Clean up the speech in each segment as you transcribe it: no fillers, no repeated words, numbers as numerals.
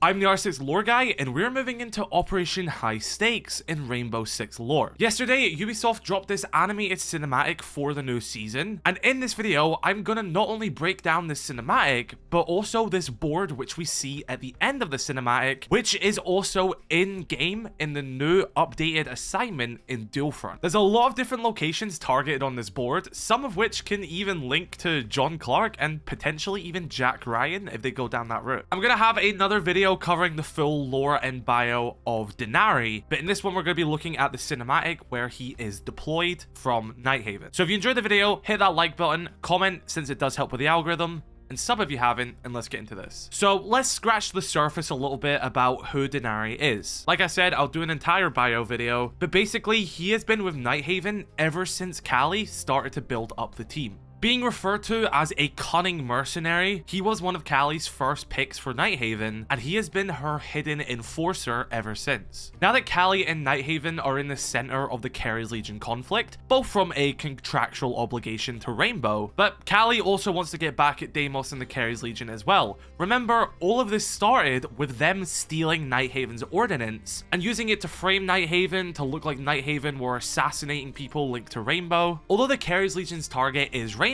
I'm the R6 lore guy, and we're moving into Operation High Stakes in Rainbow Six lore. Yesterday, Ubisoft dropped this animated cinematic for the new season, and in this video, I'm gonna not only break down this cinematic, but also this board which we see at the end of the cinematic, which is also in-game in the new updated assignment in Duelfront. There's a lot of different locations targeted on this board, some of which can even link to John Clark and potentially even Jack Ryan if they go down that route. I'm gonna have another video covering the full lore and bio of Denari, but in this one we're going to be looking at the cinematic where he is deployed from Nighthaven. So if you enjoyed the video, hit that like button, comment since it does help with the algorithm, and sub if you haven't, and let's get into this. So let's scratch the surface a little bit about who Denari is. Like I said, I'll do an entire bio video, but basically he has been with Nighthaven ever since Callie started to build up the team. Being referred to as a cunning mercenary, he was one of Callie's first picks for Nighthaven, and he has been her hidden enforcer ever since. Now that Callie and Nighthaven are in the center of the Keres Legion conflict, both from a contractual obligation to Rainbow, but Callie also wants to get back at Deimos and the Keres Legion as well. Remember, all of this started with them stealing Nighthaven's ordnance and using it to frame Nighthaven to look like Nighthaven were assassinating people linked to Rainbow. Although the Keres Legion's target is Rainbow,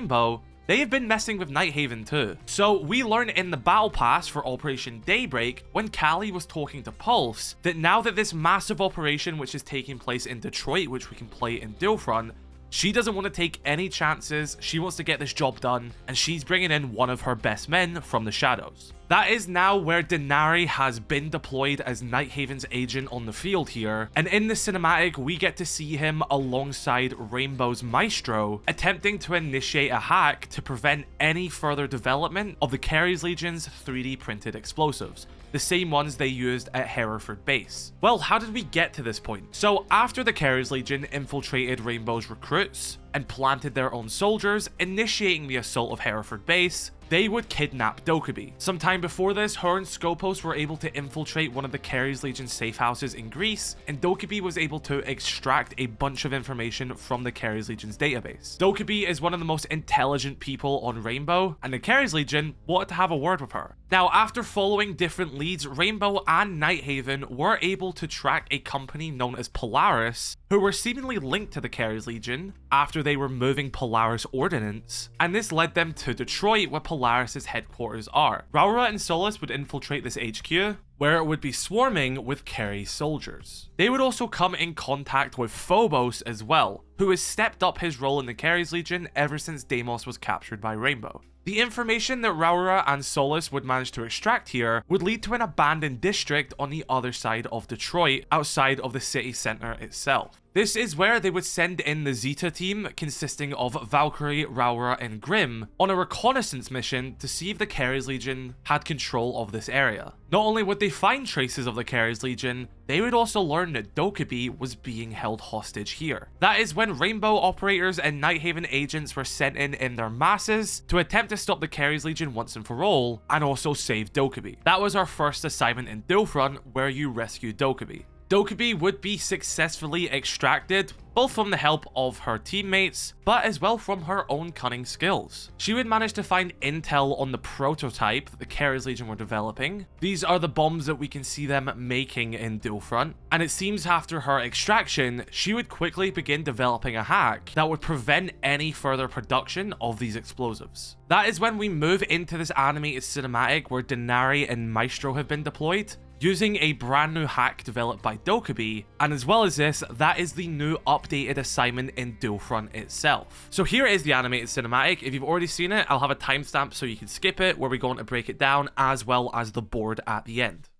they have been messing with Nighthaven too. So we learn in the battle pass for Operation Daybreak, when Callie was talking to Pulse, that now that this massive operation which is taking place in Detroit, which we can play in Duelfront, she doesn't want to take any chances, she wants to get this job done, and she's bringing in one of her best men from the shadows. That is now where Denari has been deployed as Nighthaven's agent on the field here, and in the cinematic we get to see him alongside Rainbow's Maestro, attempting to initiate a hack to prevent any further development of the Keres Legion's 3D printed explosives, the same ones they used at Hereford base. Well, how did we get to this point? So after the Keres Legion infiltrated Rainbow's recruits and planted their own soldiers, initiating the assault of Hereford base, they would kidnap Dokkaebi. Sometime before this, her and Skopos were able to infiltrate one of the Keres Legion safe houses in Greece, and Dokkaebi was able to extract a bunch of information from the Keres Legion's database. Dokkaebi is one of the most intelligent people on Rainbow, and the Keres Legion wanted to have a word with her. Now, after following different leads, Rainbow and Nighthaven were able to track a company known as Polaris, who were seemingly linked to the Keres Legion after they were moving Polaris ordnance, and this led them to Detroit, where Polaris's headquarters are. Raura and Solus would infiltrate this HQ, where it would be swarming with Keres soldiers. They would also come in contact with Phobos as well, who has stepped up his role in the Keres Legion ever since Deimos was captured by Rainbow. The information that Raura and Solus would manage to extract here would lead to an abandoned district on the other side of Detroit, outside of the city center itself. This is where they would send in the Zeta team, consisting of Valkyrie, Raura, and Grim, on a reconnaissance mission to see if the Keres Legion had control of this area. Not only would they find traces of the Keres Legion, they would also learn that Dokkaebi was being held hostage here. That is when Rainbow operators and Nighthaven agents were sent in their masses to attempt to stop the Keres Legion once and for all, and also save Dokkaebi. That was our first assignment in Duelfront, where you rescue Dokkaebi. Dokkaebi would be successfully extracted, both from the help of her teammates, but as well from her own cunning skills. She would manage to find intel on the prototype that the Keres Legion were developing. These are the bombs that we can see them making in Duelfront, and it seems after her extraction, she would quickly begin developing a hack that would prevent any further production of these explosives. That is when we move into this animated cinematic where Denari and Maestro have been deployed, using a brand new hack developed by Dokkaebi, and as well as this, that is the new updated assignment in Duelfront itself. So here is the animated cinematic. If you've already seen it, I'll have a timestamp so you can skip it, where we're going to break it down, as well as the board at the end.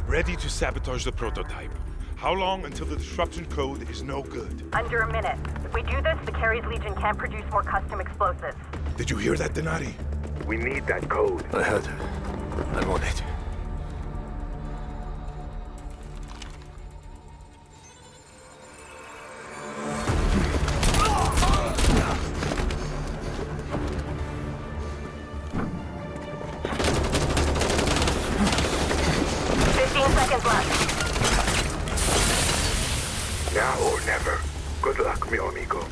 Ready to sabotage the prototype. How long until the disruption code is no good? Under a minute. If we do this, the Keres Legion can't produce more custom explosives. Did you hear that, Denari? We need that code. I heard. I'm on it. Now or never. Good luck, mi amigo.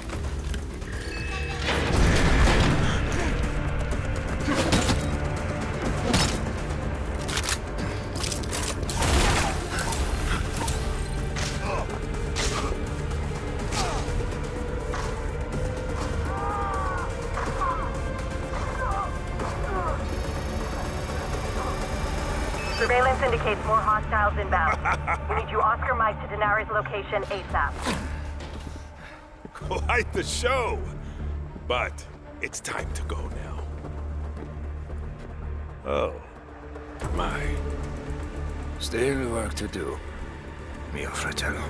Surveillance indicates more hostiles inbound. We need you Oscar Mike to Denari's location ASAP. Quite the show. But it's time to go now. Oh, My. Still work to do, mio fratello.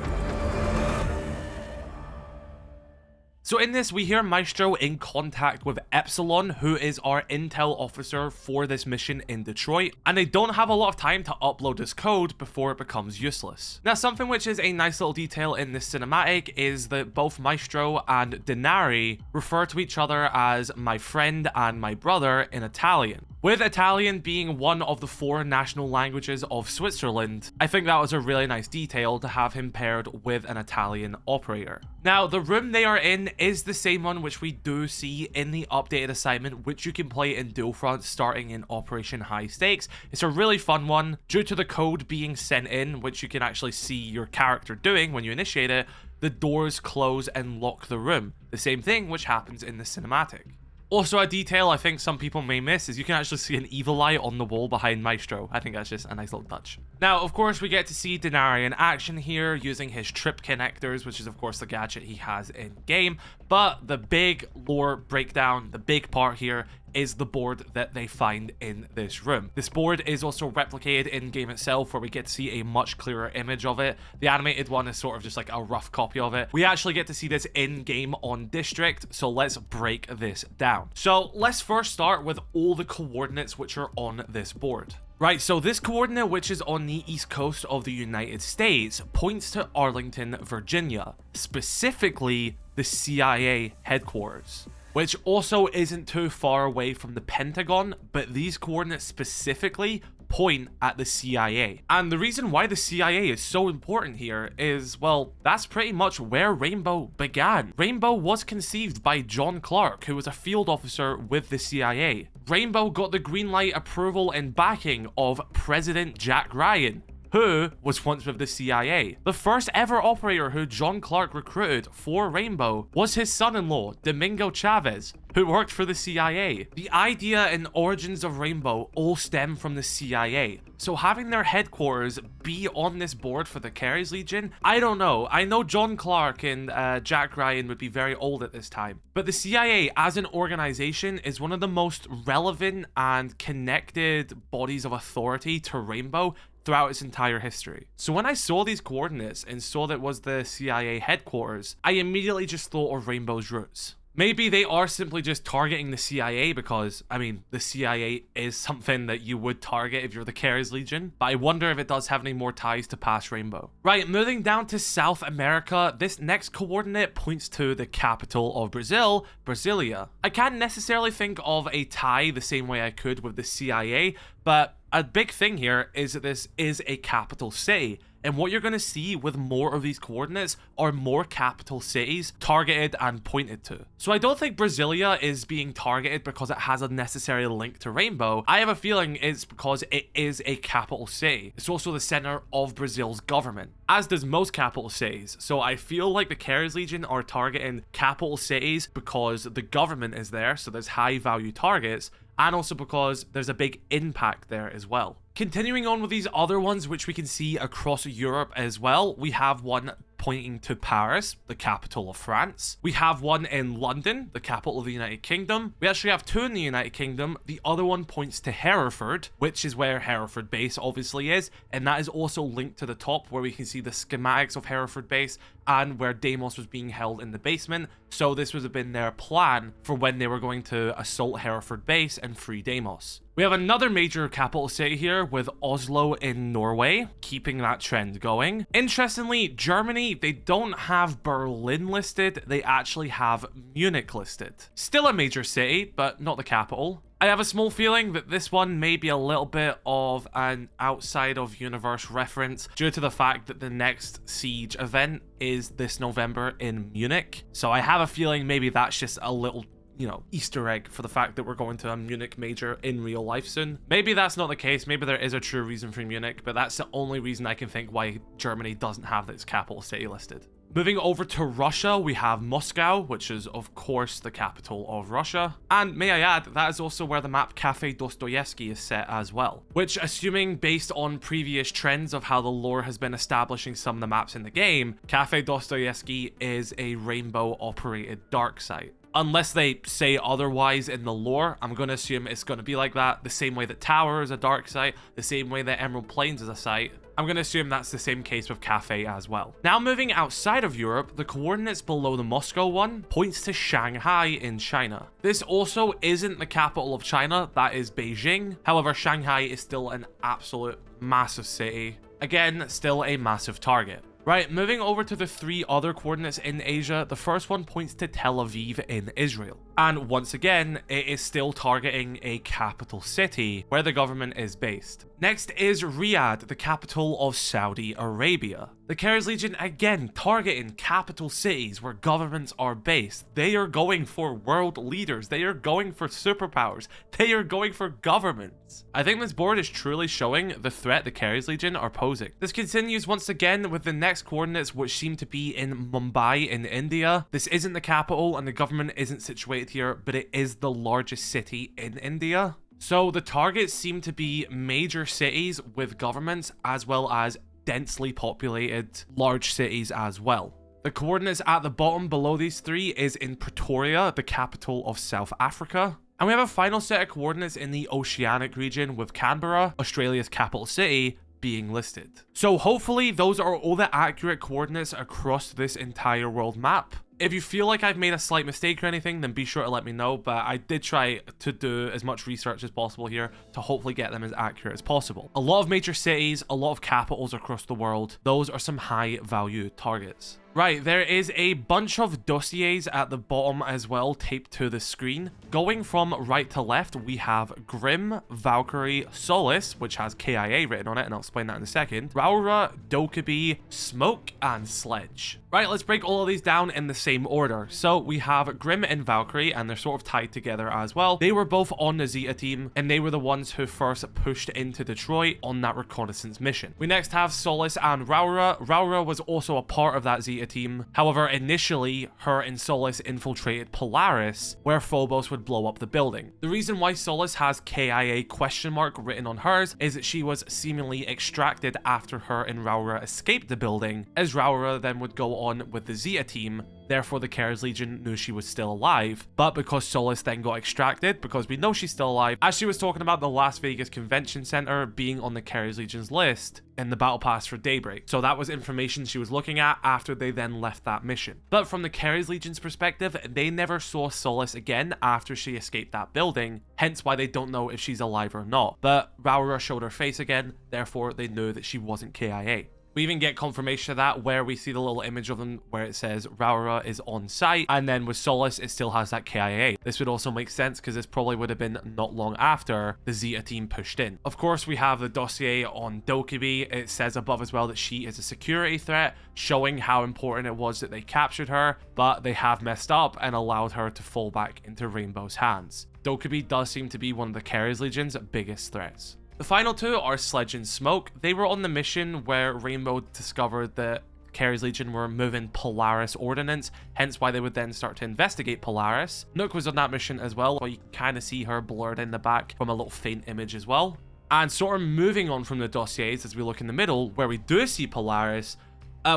So in this, we hear Maestro in contact with Epsilon, who is our intel officer for this mission in Detroit, and they don't have a lot of time to upload this code before it becomes useless. Now, something which is a nice little detail in this cinematic is that both Maestro and Denari refer to each other as my friend and my brother in Italian. With Italian being one of the 4 national languages of Switzerland, I think that was a really nice detail to have him paired with an Italian operator. Now, the room they are in is the same one which we do see in the updated assignment, which you can play in dual front starting in Operation High Stakes. It's a really fun one. Due to the code being sent in, which you can actually see your character doing when you initiate it, the doors close and lock the room. The same thing which happens in the cinematic. Also, a detail I think some people may miss is you can actually see an evil eye on the wall behind Maestro. I think that's just a nice little touch. Now, of course, we get to see Denari in action here using his trip connectors, which is, of course, the gadget he has in-game. But the big lore breakdown, the big part here, is the board that they find in this room. This board is also replicated in-game itself, where we get to see a much clearer image of it. The animated one is sort of just like a rough copy of it. We actually get to see this in-game on District, so let's break this down. So let's first start with all the coordinates which are on this board. Right, so this coordinate, which is on the east coast of the United States, points to Arlington, Virginia, specifically the CIA headquarters, which also isn't too far away from the Pentagon, but these coordinates specifically point at the CIA. And the reason why the CIA is so important here is, well, that's pretty much where Rainbow began. Rainbow was conceived by John Clark, who was a field officer with the CIA. Rainbow got the green light approval and backing of President Jack Ryan, who was once with the CIA. The first ever operator who John Clark recruited for Rainbow was his son-in-law, Domingo Chavez, who worked for the CIA. The idea and origins of Rainbow all stem from the CIA. So having their headquarters be on this board for the Keres Legion, I don't know. I know John Clark and Jack Ryan would be very old at this time, but the CIA as an organization is one of the most relevant and connected bodies of authority to Rainbow throughout its entire history. So when I saw these coordinates and saw that it was the CIA headquarters, I immediately just thought of Rainbow's roots. Maybe they are simply just targeting the CIA because, I mean, the CIA is something that you would target if you're the Keres Legion, but I wonder if it does have any more ties to past Rainbow. Right, moving down to South America, this next coordinate points to the capital of Brazil, Brasilia. I can't necessarily think of a tie the same way I could with the CIA, but a big thing here is that this is a capital city. And what you're going to see with more of these coordinates are more capital cities targeted and pointed to. So I don't think Brasilia is being targeted because it has a necessary link to Rainbow. I have a feeling it's because it is a capital city. It's also the center of Brazil's government, as does most capital cities. So I feel like the Keres Legion are targeting capital cities because the government is there, so there's high value targets, and also because there's a big impact there as well. Continuing on with these other ones, which we can see across Europe as well, we have one pointing to Paris, the capital of France. We have one in London, the capital of the United Kingdom. We actually have 2 in the United Kingdom. The other one points to Hereford, which is where Hereford base obviously is, and that is also linked to the top where we can see the schematics of Hereford base and where Deimos was being held in the basement. So this would have been their plan for when they were going to assault Hereford base and free Deimos. We have another major capital city here with Oslo in Norway, keeping that trend going. Interestingly, Germany, they don't have Berlin listed, they actually have Munich listed. Still a major city, but not the capital. I have a small feeling that this one may be a little bit of an outside of universe reference due to the fact that the next siege event is this November in Munich. So I have a feeling maybe that's just a little, you know, Easter egg for the fact that we're going to a Munich major in real life soon. Maybe that's not the case. Maybe there is a true reason for Munich, but that's the only reason I can think why Germany doesn't have its capital city listed. Moving over to Russia, we have Moscow, which is of course the capital of Russia. And may I add, that is also where the map Cafe Dostoevsky is set as well. Which, assuming based on previous trends of how the lore has been establishing some of the maps in the game, Cafe Dostoevsky is a rainbow operated dark site. Unless they say otherwise in the lore, I'm going to assume it's going to be like that. The same way that Tower is a dark site, the same way that Emerald Plains is a site. I'm going to assume that's the same case with Cafe as well. Now moving outside of Europe, the coordinates below the Moscow one points to Shanghai in China. This also isn't the capital of China, that is Beijing. However, Shanghai is still an absolute massive city. Again, still a massive target. Right, moving over to the 3 other coordinates in Asia, the first one points to Tel Aviv in Israel. And once again, it is still targeting a capital city where the government is based. Next is Riyadh, the capital of Saudi Arabia. The Keres Legion again targeting capital cities where governments are based. They are going for world leaders. They are going for superpowers. They are going for governments. I think this board is truly showing the threat the Keres Legion are posing. This continues once again with the next coordinates, which seem to be in Mumbai in India. This isn't the capital and the government isn't situated here, but it is the largest city in India. So the targets seem to be major cities with governments as well as densely populated large cities as well. The coordinates at the bottom below these 3 is in Pretoria, the capital of South Africa. And we have a final set of coordinates in the Oceanic region with Canberra, Australia's capital city, being listed. So hopefully those are all the accurate coordinates across this entire world map. If you feel like I've made a slight mistake or anything, then be sure to let me know, but I did try to do as much research as possible here to hopefully get them as accurate as possible. A lot of major cities, a lot of capitals across the world, those are some high value targets. Right, there is a bunch of dossiers at the bottom as well, taped to the screen. Going from right to left, we have Grim, Valkyrie, Solace, which has KIA written on it, and I'll explain that in a second, Raura, Dokkaebi, Smoke, and Sledge. Right, let's break all of these down in the same order. So we have Grim and Valkyrie, and they're sort of tied together as well. They were both on the Zeta team, and they were the ones who first pushed into Detroit on that reconnaissance mission. We next have Solace and Raura. Raura was also a part of that Zeta team. However, initially, her and Solace infiltrated Polaris, where Phobos would blow up the building. The reason why Solace has KIA question mark written on hers is that she was seemingly extracted after her and Raura escaped the building, as Raura then would go on with the Zeta team. Therefore, the Keres Legion knew she was still alive. But because Solace then got extracted, because we know she's still alive, as she was talking about the Las Vegas Convention Center being on the Keres Legion's list in the Battle Pass for Daybreak. So that was information she was looking at after they then left that mission. But from the Keres Legion's perspective, they never saw Solace again after she escaped that building, hence why they don't know if she's alive or not. But Raura showed her face again, therefore they knew that she wasn't KIA. We even get confirmation of that where we see the little image of them where it says Raura is on site, and then with Solace it still has that KIA. This would also make sense because this probably would have been not long after the Zeta team pushed in. Of course, we have the dossier on Dokkaebi. It says above as well that she is a security threat, showing how important it was that they captured her, but they have messed up and allowed her to fall back into Rainbow's hands. Dokkaebi does seem to be one of the Keres Legion's biggest threats. The final 2 are Sledge and Smoke. They were on the mission where Rainbow discovered that Keres Legion were moving Polaris ordnance, hence why they would then start to investigate Polaris. Nook was on that mission as well, but you can kind of see her blurred in the back from a little faint image as well. And sort of moving on from the dossiers as we look in the middle, where we do see Polaris,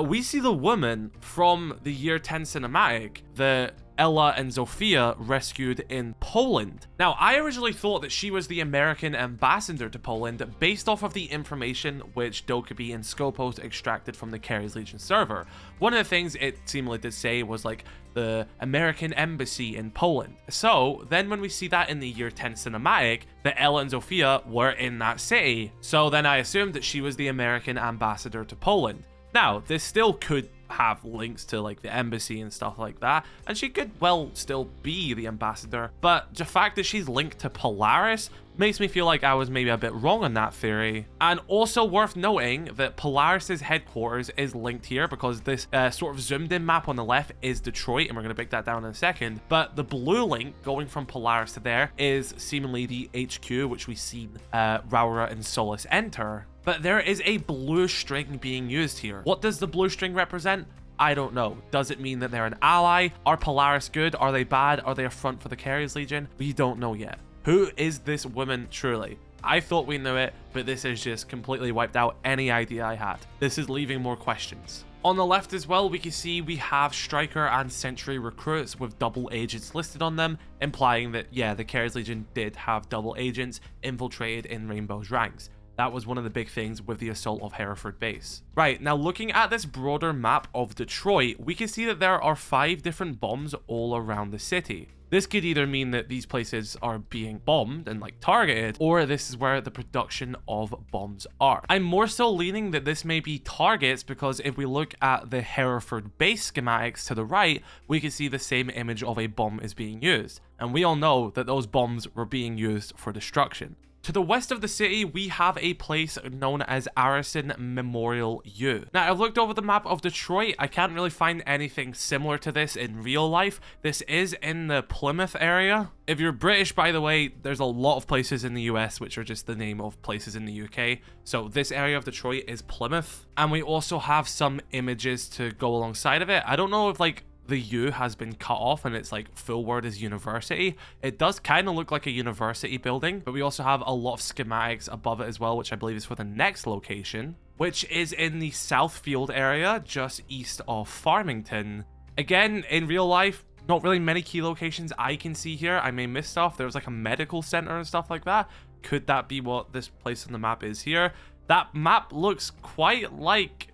we see the woman from the Y10S3 cinematic, the Ella and Zofia rescued in Poland. Now, I originally thought that she was the American ambassador to Poland based off of the information which Dokkaebi and Scopos extracted from the Keres Legion server. One of the things it seemingly did say was like the American embassy in Poland. So then when we see that in the Y10S3 cinematic, that Ella and Zofia were in that city. So then I assumed that she was the American ambassador to Poland. Now, this still could have links to like the embassy and stuff like that, and she could well still be the ambassador, but the fact that she's linked to Polaris makes me feel like I was maybe a bit wrong on that theory. And also worth noting that Polaris's headquarters is linked here because this sort of zoomed in map on the left is Detroit, and we're going to break that down in a second, but the blue link going from Polaris to there is seemingly the HQ which we see Raura and Solace enter. But there is a blue string being used here. What does the blue string represent? I don't know. Does it mean that they're an ally? Are Polaris good? Are they bad? Are they a front for the Keres Legion? We don't know yet. Who is this woman truly? I thought we knew it, but this has just completely wiped out any idea I had. This is leaving more questions. On the left as well, we can see we have Striker and Sentry recruits with double agents listed on them, implying that, yeah, the Keres Legion did have double agents infiltrated in Rainbow's ranks. That was one of the big things with the assault of Hereford base. Right, now looking at this broader map of Detroit, we can see that there are 5 different bombs all around the city. This could either mean that these places are being bombed and like targeted, or this is where the production of bombs are. I'm more so leaning that this may be targets because if we look at the Hereford base schematics to the right, we can see the same image of a bomb is being used. And we all know that those bombs were being used for destruction. To the west of the city, we have a place known as Arison Memorial U. Now, I've looked over the map of Detroit. I can't really find anything similar to this in real life. This is in the Plymouth area. If you're British, by the way, there's a lot of places in the US which are just the name of places in the UK. So this area of Detroit is Plymouth. And we also have some images to go alongside of it. I don't know if like the U has been cut off and it's like full word is university. It does kind of look like a university building, but we also have a lot of schematics above it as well, which I believe is for the next location, which is in the Southfield area, just east of Farmington. Again, in real life, not really many key locations I can see here. I may miss stuff. There's like a medical center and stuff like that. Could that be what this place on the map is here? That map looks quite like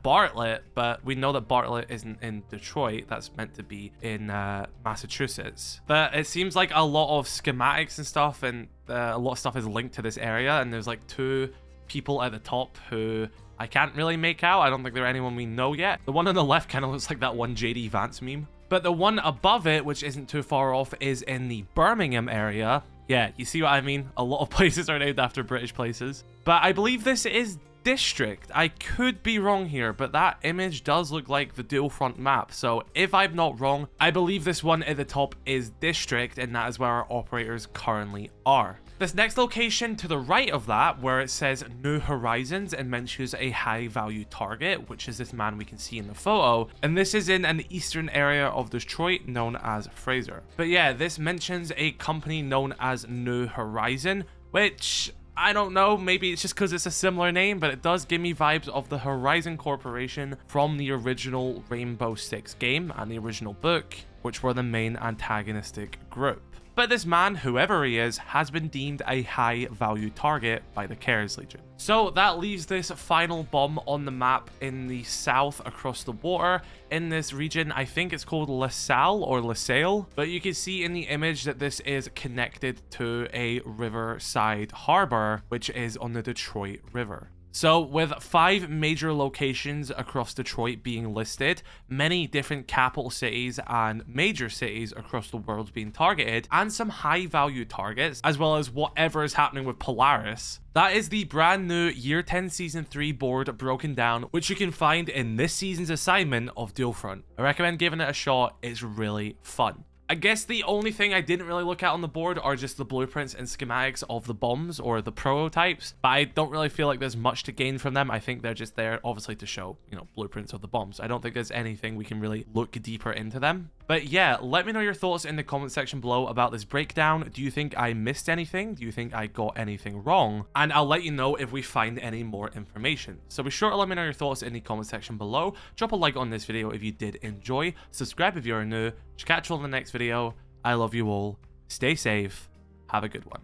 Bartlett, but we know that Bartlett isn't in Detroit. That's meant to be in Massachusetts. But it seems like a lot of schematics and stuff, and a lot of stuff is linked to this area, and there's like 2 people at the top who I can't really make out. I don't think they're anyone we know yet. The one on the left kind of looks like that one JD Vance meme. But the one above it, which isn't too far off, is in the Birmingham area. Yeah, you see what I mean? A lot of places are named after British places. But I believe this is district. I could be wrong here, but that image does look like the dual front map. So if I'm not wrong, I believe this one at the top is district, and that is where our operators currently are. This next location to the right of that, where it says New Horizons and mentions a high value target, which is this man we can see in the photo, and this is in an eastern area of Detroit known as Fraser. But yeah, this mentions a company known as New Horizon, which I don't know, maybe it's just because it's a similar name, but it does give me vibes of the Horizon Corporation from the original Rainbow Six game and the original book, which were the main antagonistic group. But this man, whoever he is, has been deemed a high value target by the Keres Legion. So that leaves this final bomb on the map in the south across the water. In this region, I think it's called LaSalle or LaSalle, but you can see in the image that this is connected to a riverside harbor, which is on the Detroit River. So with 5 major locations across Detroit being listed, many different capital cities and major cities across the world being targeted, and some high value targets, as well as whatever is happening with Polaris, that is the brand new Year 10 Season 3 board broken down, which you can find in this season's assignment of Dual Front. I recommend giving it a shot. It's really fun. I guess the only thing I didn't really look at on the board are just the blueprints and schematics of the bombs or the prototypes, but I don't really feel like there's much to gain from them. I think they're just there obviously to show, you know, blueprints of the bombs. I don't think there's anything we can really look deeper into them. But yeah, let me know your thoughts in the comment section below about this breakdown. Do you think I missed anything? Do you think I got anything wrong? And I'll let you know if we find any more information. So be sure to let me know your thoughts in the comment section below. Drop a like on this video if you did enjoy. Subscribe if you're new. Catch you all in the next video. I love you all. Stay safe. Have a good one.